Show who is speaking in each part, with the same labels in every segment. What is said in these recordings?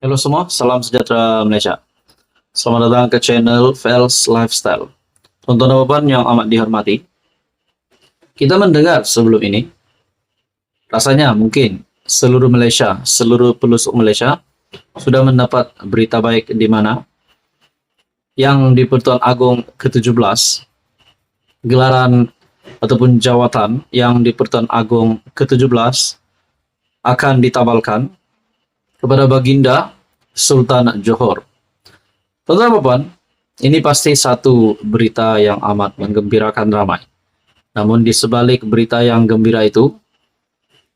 Speaker 1: Halo semua, salam sejahtera Malaysia. Selamat datang ke channel Fels Lifestyle. Tonton Bapak yang amat dihormati, kita mendengar sebelum ini, rasanya mungkin seluruh Malaysia, seluruh pelosok Malaysia sudah mendapat berita baik di mana yang di Pertuan Agong ke-17, gelaran ataupun jawatan yang di Pertuan Agong ke-17 akan ditabalkan kepada Baginda Sultan Johor. Teman-teman, ini pasti satu berita yang amat menggembirakan ramai. Namun di sebalik berita yang gembira itu,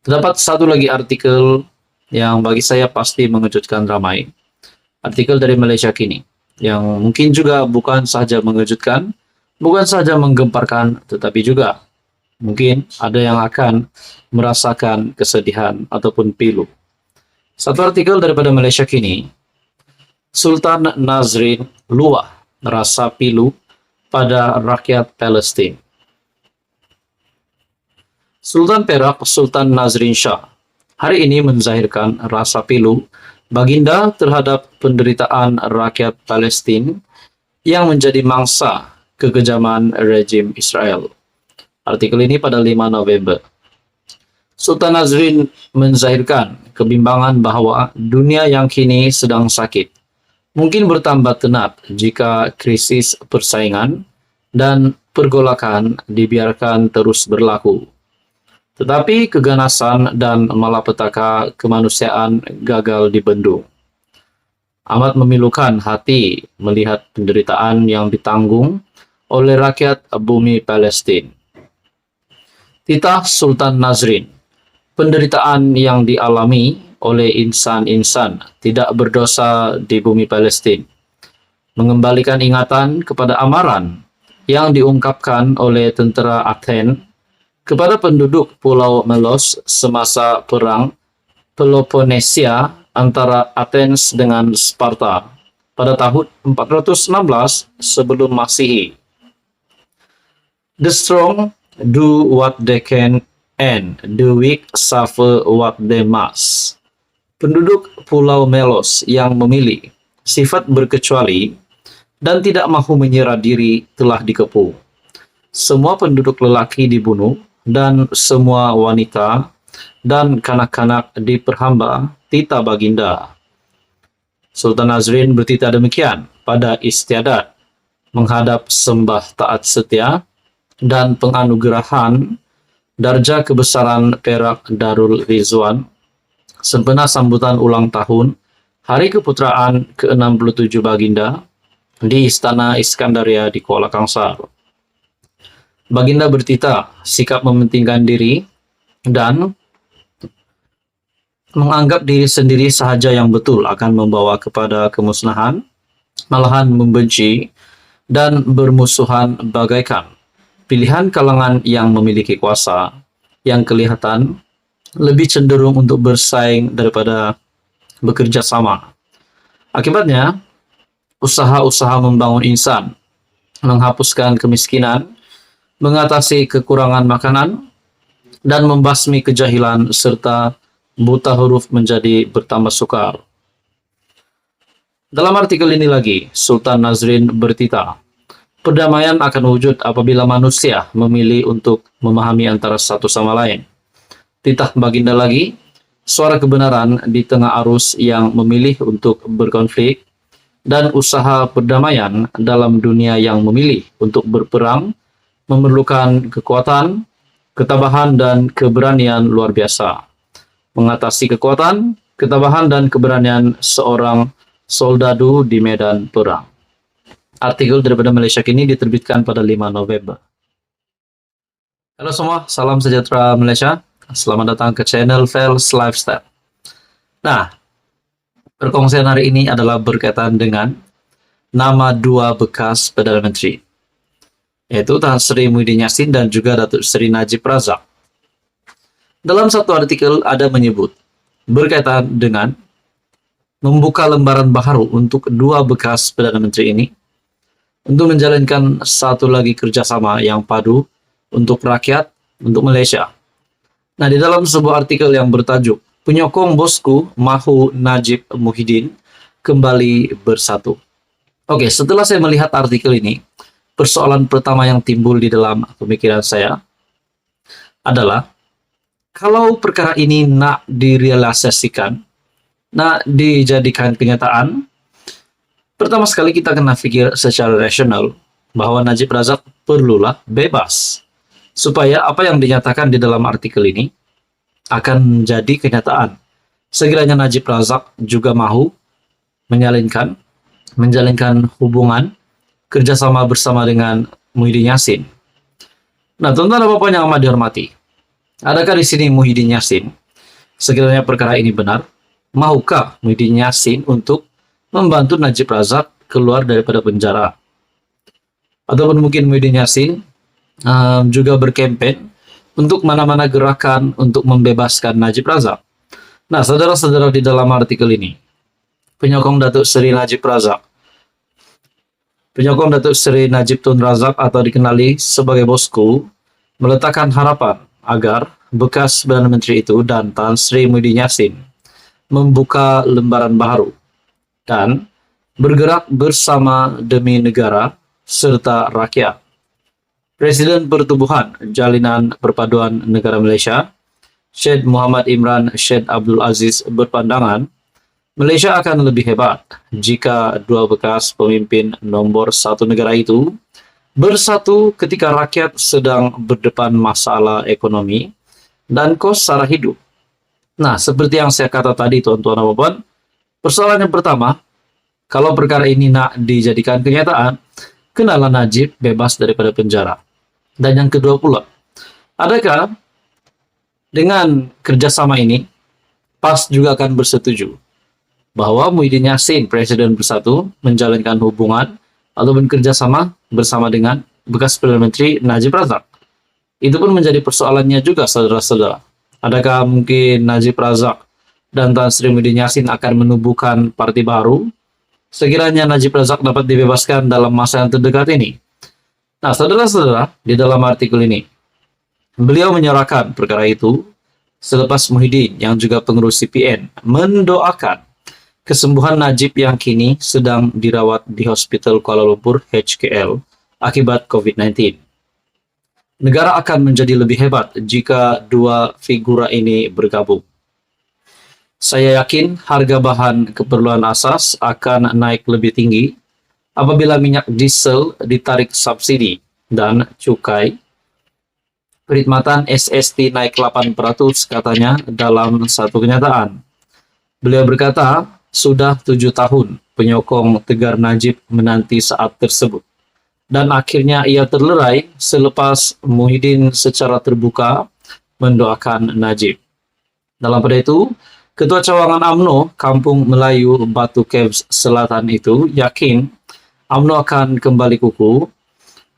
Speaker 1: terdapat satu lagi artikel yang bagi saya pasti mengejutkan ramai. Artikel dari Malaysia Kini, yang mungkin juga bukan saja mengejutkan, bukan saja menggemparkan, tetapi juga mungkin ada yang akan merasakan kesedihan ataupun pilu. Satu artikel daripada Malaysia Kini, Sultan Nazrin luah rasa pilu pada rakyat Palestin. Sultan Perak Sultan Nazrin Shah hari ini menzahirkan rasa pilu Baginda terhadap penderitaan rakyat Palestin yang menjadi mangsa kekejaman rejim Israel. Artikel ini pada 5 November. Sultan Nazrin menzahirkan kebimbangan bahwa dunia yang kini sedang sakit mungkin bertambah tenat jika krisis persaingan dan pergolakan dibiarkan terus berlaku. Tetapi keganasan dan malapetaka kemanusiaan gagal dibendung. Amat memilukan hati melihat penderitaan yang ditanggung oleh rakyat bumi Palestin. Titah Sultan Nazrin, penderitaan yang dialami oleh insan-insan tidak berdosa di bumi Palestin, mengembalikan ingatan kepada amaran yang diungkapkan oleh tentera Athens kepada penduduk Pulau Melos semasa perang Peloponnesia antara Athens dengan Sparta pada tahun 416 sebelum Masehi. The strong do what they can and the weak suffer what they must. Penduduk Pulau Melos yang memilih sifat berkecuali dan tidak mahu menyerah diri telah dikepung. Semua penduduk lelaki dibunuh dan semua wanita dan kanak-kanak diperhamba titah Baginda. Sultan Nazrin bertitah demikian pada istiadat menghadap sembah taat setia dan penganugerahan darjah kebesaran Perak Darul Rizwan sempena sambutan ulang tahun Hari Keputeraan ke-67 Baginda di Istana Iskandaria di Kuala Kangsar. Baginda bertitah sikap mementingkan diri dan menganggap diri sendiri sahaja yang betul akan membawa kepada kemusnahan, malahan membenci dan bermusuhan bagaikan pilihan kalangan yang memiliki kuasa yang kelihatan lebih cenderung untuk bersaing daripada bekerja sama. Akibatnya, usaha-usaha membangun insan, menghapuskan kemiskinan, mengatasi kekurangan makanan, dan membasmi kejahilan serta buta huruf menjadi bertambah sukar. Dalam artikel ini lagi, Sultan Nazrin bertitah, perdamaian akan wujud apabila manusia memilih untuk memahami antara satu sama lain. Titah Baginda lagi, suara kebenaran di tengah arus yang memilih untuk berkonflik dan usaha perdamaian dalam dunia yang memilih untuk berperang memerlukan kekuatan, ketabahan dan keberanian luar biasa. Mengatasi kekuatan, ketabahan dan keberanian seorang soldadu di medan perang. Artikel daripada Malaysia Kini diterbitkan pada 5 November. Halo semua, salam sejahtera Malaysia. Selamat datang ke channel Fels Lifestyle. Nah, perkongsian hari ini adalah berkaitan dengan nama dua bekas Perdana Menteri, yaitu Tan Sri Muhyiddin Yassin dan juga Datuk Seri Najib Razak. Dalam satu artikel ada menyebut berkaitan dengan membuka lembaran baru untuk dua bekas Perdana Menteri ini untuk menjalankan satu lagi kerjasama yang padu untuk rakyat, untuk Malaysia. Nah, di dalam sebuah artikel yang bertajuk Penyokong bosku mahu Najib Muhyiddin kembali bersatu. Oke, setelah saya melihat artikel ini, persoalan pertama yang timbul di dalam pemikiran saya adalah kalau perkara ini nak direalisasikan, nak dijadikan kenyataan, pertama sekali kita kena pikir secara rasional bahwa Najib Razak perlulah bebas supaya apa yang dinyatakan di dalam artikel ini akan menjadi kenyataan. Sekiranya Najib Razak juga mahu menjalinkan hubungan kerjasama bersama dengan Muhyiddin Yassin. Nah, tuan-tuan dan puan yang amat dihormati, adakah di sini Muhyiddin Yassin, sekiranya perkara ini benar, mahukah Muhyiddin Yassin untuk membantu Najib Razak keluar daripada penjara? Ataupun mungkin Muhyiddin Yassin juga berkempen untuk mana-mana gerakan untuk membebaskan Najib Razak. Nah, saudara-saudara, di dalam artikel ini, penyokong Datuk Seri Najib Tun Razak atau dikenali sebagai bosku meletakkan harapan agar bekas Perdana Menteri itu dan Tan Sri Muhyiddin Yassin membuka lembaran baru dan bergerak bersama demi negara serta rakyat. Presiden Pertubuhan Jalinan Perpaduan Negara Malaysia, Syed Muhammad Imran Syed Abdul Aziz berpandangan Malaysia akan lebih hebat jika dua bekas pemimpin nombor satu negara itu bersatu ketika rakyat sedang berdepan masalah ekonomi dan kos sara hidup. Nah, seperti yang saya kata tadi, tuan-tuan dan puan, persoalan yang pertama, kalau perkara ini nak dijadikan kenyataan, kenalah Najib bebas daripada penjara. Dan yang kedua pula, adakah dengan kerjasama ini, PAS juga akan bersetuju bahwa Muhyiddin Yassin, Presiden Bersatu, menjalankan hubungan ataupun kerjasama bersama dengan bekas Perdana Menteri Najib Razak? Itu pun menjadi persoalannya juga, saudara-saudara. Adakah mungkin Najib Razak dan Tan Sri Muhyiddin Yassin akan menubuhkan parti baru sekiranya Najib Razak dapat dibebaskan dalam masa yang terdekat ini? Nah, saudara-saudara, di dalam artikel ini, beliau menyerahkan perkara itu selepas Muhyiddin yang juga pengurus CPN mendoakan kesembuhan Najib yang kini sedang dirawat di Hospital Kuala Lumpur HKL akibat COVID-19. Negara akan menjadi lebih hebat jika dua figura ini bergabung. Saya yakin harga bahan keperluan asas akan naik lebih tinggi apabila minyak diesel ditarik subsidi dan cukai. Perkhidmatan SST naik 8% katanya dalam satu kenyataan. Beliau berkata, sudah 7 tahun penyokong Tegar Najib menanti saat tersebut. Dan akhirnya ia terlerai selepas Muhyiddin secara terbuka mendoakan Najib. Dalam pada itu, Ketua Cawangan UMNO Kampung Melayu Batu Caves Selatan itu yakin UMNO akan kembali kukuh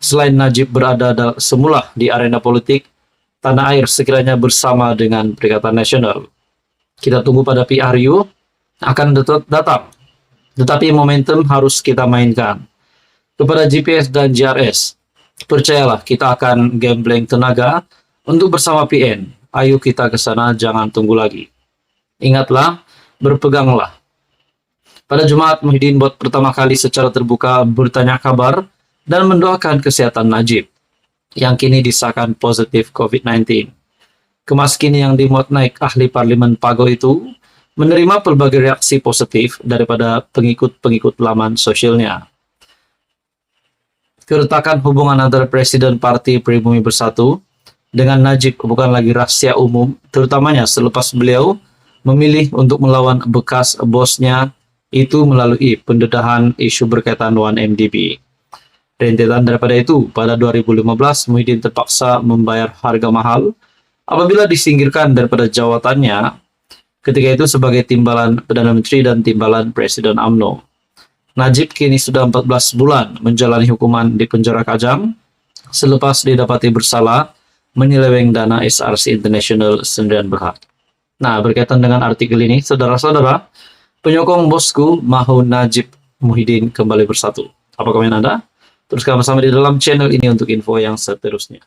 Speaker 1: selain Najib berada semula di arena politik tanah air sekiranya bersama dengan Perikatan Nasional. Kita tunggu pada PRU akan datang. Tetapi momentum harus kita mainkan. Kepada GPS dan GRS, percayalah kita akan gambling tenaga untuk bersama PN. Ayo kita ke sana, jangan tunggu lagi. Ingatlah, berpeganglah. Pada Jumat, Muhyiddin buat pertama kali secara terbuka bertanya kabar dan mendoakan kesehatan Najib yang kini disahkan positif COVID-19. Kemas kini yang dimuat naik ahli Parlimen Pago itu menerima pelbagai reaksi positif daripada pengikut-pengikut laman sosialnya. Keretakan hubungan antara Presiden Parti Pribumi Bersatu dengan Najib bukan lagi rahasia umum, terutamanya selepas beliau memilih untuk melawan bekas bosnya itu melalui pendedahan isu berkaitan 1MDB. Rentetan daripada itu, pada 2015 Muhyiddin terpaksa membayar harga mahal apabila disingkirkan daripada jawatannya ketika itu sebagai timbalan Perdana Menteri dan timbalan Presiden UMNO. Najib kini sudah 14 bulan menjalani hukuman di penjara Kajang selepas didapati bersalah menyeleweng dana SRC International sendirian berhad. Nah, berkaitan dengan artikel ini, saudara-saudara, penyokong bosku mahu Najib Muhyiddin kembali bersatu. Apa komen Anda? Teruskan bersama di dalam channel ini untuk info yang seterusnya.